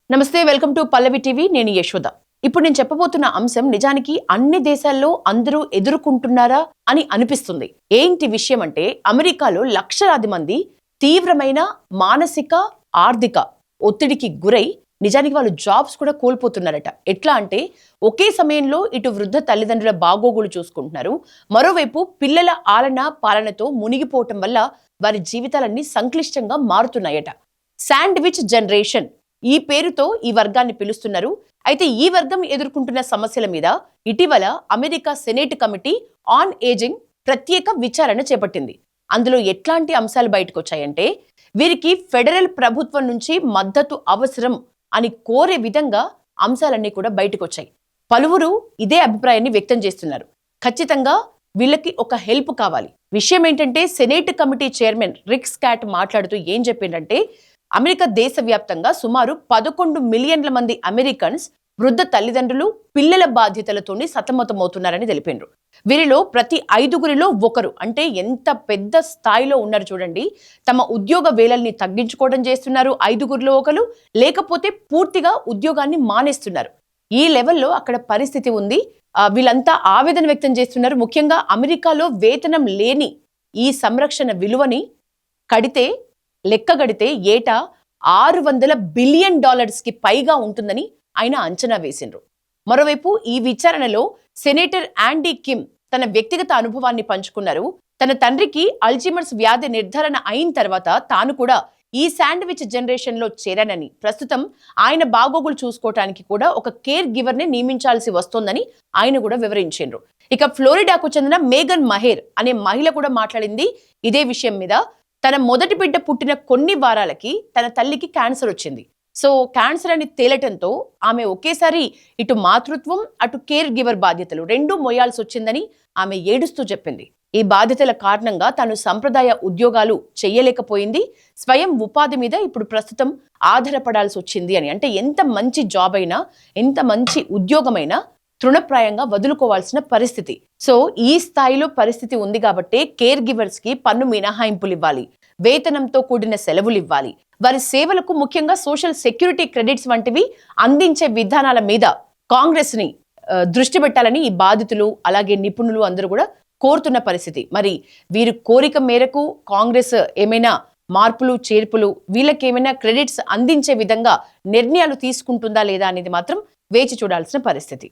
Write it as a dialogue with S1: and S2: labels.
S1: నమస్తే, welcome to Pallavi TV. నేను యశోద. ఇప్పుడు నేను చెప్పబోతున్న అంశం నిజానికి అన్ని దేశాల్లో అందరూ ఎదుర్కొంటున్నారా అని అనిపిస్తుంది. ఏంటి విషయం అంటే, అమెరికాలో లక్షలాది మంది తీవ్రమైన మానసిక ఆర్థిక ఒత్తిడికి గురై నిజానికి వాళ్ళు జాబ్స్ కూడా కోల్పోతున్నారట. ఎట్లా అంటే, ఒకే సమయంలో ఇటు వృద్ధ తల్లిదండ్రుల బాగోగులు చూసుకుంటున్నారు, మరోవైపు పిల్లల ఆలన పాలనతో మునిగిపోవటం వల్ల వారి జీవితాలన్నీ సంక్లిష్టంగా మారుతున్నాయట. శాండ్విచ్ జనరేషన్ ఈ పేరుతో ఈ వర్గాన్ని పిలుస్తున్నారు. అయితే ఈ వర్గం ఎదుర్కొంటున్న సమస్యల మీద ఇటీవల America senate committee on ageing ప్రత్యేక విచారణ చేపట్టింది. అందులో ఎట్లాంటి అంశాలు బయటకు వచ్చాయంటే, వీరికి ఫెడరల్ ప్రభుత్వం నుంచి మద్దతు అవసరం అని కోరే విధంగా అంశాలన్నీ కూడా బయటకు వచ్చాయి. పలువురు ఇదే అభిప్రాయాన్ని వ్యక్తం చేస్తున్నారు. ఖచ్చితంగా వీళ్ళకి ఒక హెల్ప్ కావాలి. విషయం ఏంటంటే, సెనేట్ కమిటీ చైర్మన్ రిక్ స్కాట్ మాట్లాడుతూ ఏం చెప్పిందంటే, అమెరికా దేశవ్యాప్తంగా సుమారు 11 మిలియన్ల మంది అమెరికన్స్ వృద్ధ తల్లిదండ్రులు పిల్లల బాధ్యతలతోని సతమతమవుతున్నారని తెలిపారు. వీరిలో ప్రతి 5గురిలో ఒకరు, అంటే ఎంత పెద్ద స్థాయిలో ఉన్నారు చూడండి, తమ ఉద్యోగ వేళల్ని తగ్గించుకోవడం చేస్తున్నారు. 5గురిలో ఒకరు, లేకపోతే పూర్తిగా ఉద్యోగాన్ని మానేస్తున్నారు. ఈ లెవెల్లో అక్కడ పరిస్థితి ఉంది. వీళ్ళంతా ఆవేదన వ్యక్తం చేస్తున్నారు. ముఖ్యంగా అమెరికాలో వేతనం లేని ఈ సంరక్షణ విలువని లెక్కగడితే ఏటా $600 బిలియన్ కి పైగా ఉంటుందని ఆయన అంచనా వేసిండ్రు. మరోవైపు ఈ విచారణలో సెనేటర్ యాండీ కిమ్ తన వ్యక్తిగత అనుభవాన్ని పంచుకున్నారు. తన తండ్రికి అల్జీమర్స్ వ్యాధి నిర్ధారణ అయిన తర్వాత తాను కూడా ఈ శాండ్విచ్ జనరేషన్ లో చేరానని, ప్రస్తుతం ఆయన బాగోగులు చూసుకోవటానికి కూడా ఒక కేర్ గివర్ ని నియమించాల్సి వస్తోందని ఆయన కూడా వివరించారు. ఇక ఫ్లోరిడాకు చెందిన మేఘన్ మహేర్ అనే మహిళ కూడా మాట్లాడింది ఇదే విషయం మీద. తన మొదటి బిడ్డ పుట్టిన కొన్ని వారాలకి తన తల్లికి క్యాన్సర్ వచ్చింది. సో క్యాన్సర్ అని తేలటంతో ఆమె ఒకేసారి ఇటు మాతృత్వం, అటు కేర్ గివర్ బాధ్యతలు రెండూ మోయాల్సి వచ్చిందని ఆమె ఏడుస్తూ చెప్పింది. ఈ బాధ్యతల కారణంగా తాను సంప్రదాయ ఉద్యోగాలు చెయ్యలేకపోయింది, స్వయం ఉపాధి మీద ఇప్పుడు ప్రస్తుతం ఆధారపడాల్సి వచ్చింది అని. అంటే ఎంత మంచి జాబ్ అయినా, ఎంత మంచి ఉద్యోగమైనా తృణప్రాయంగా వదులుకోవాల్సిన పరిస్థితి. సో ఈ స్థాయిలో పరిస్థితి ఉంది కాబట్టి కేర్ గివర్స్ కి పన్ను మినహాయింపులు ఇవ్వాలి, వేతనంతో కూడిన సెలవులు ఇవ్వాలి, వారి సేవలకు ముఖ్యంగా సోషల్ సెక్యూరిటీ క్రెడిట్స్ వంటివి అందించే విధానాల మీద కాంగ్రెస్ ని దృష్టి పెట్టాలని ఈ బాధితులు అలాగే నిపుణులు అందరూ కూడా కోరుతున్న పరిస్థితి. మరి వీరి కోరిక మేరకు కాంగ్రెస్ ఏమైనా మార్పులు చేర్పులు, వీళ్ళకి ఏమైనా క్రెడిట్స్ అందించే విధంగా నిర్ణయాలు తీసుకుంటుందా లేదా అనేది మాత్రం వేచి చూడాల్సిన పరిస్థితి.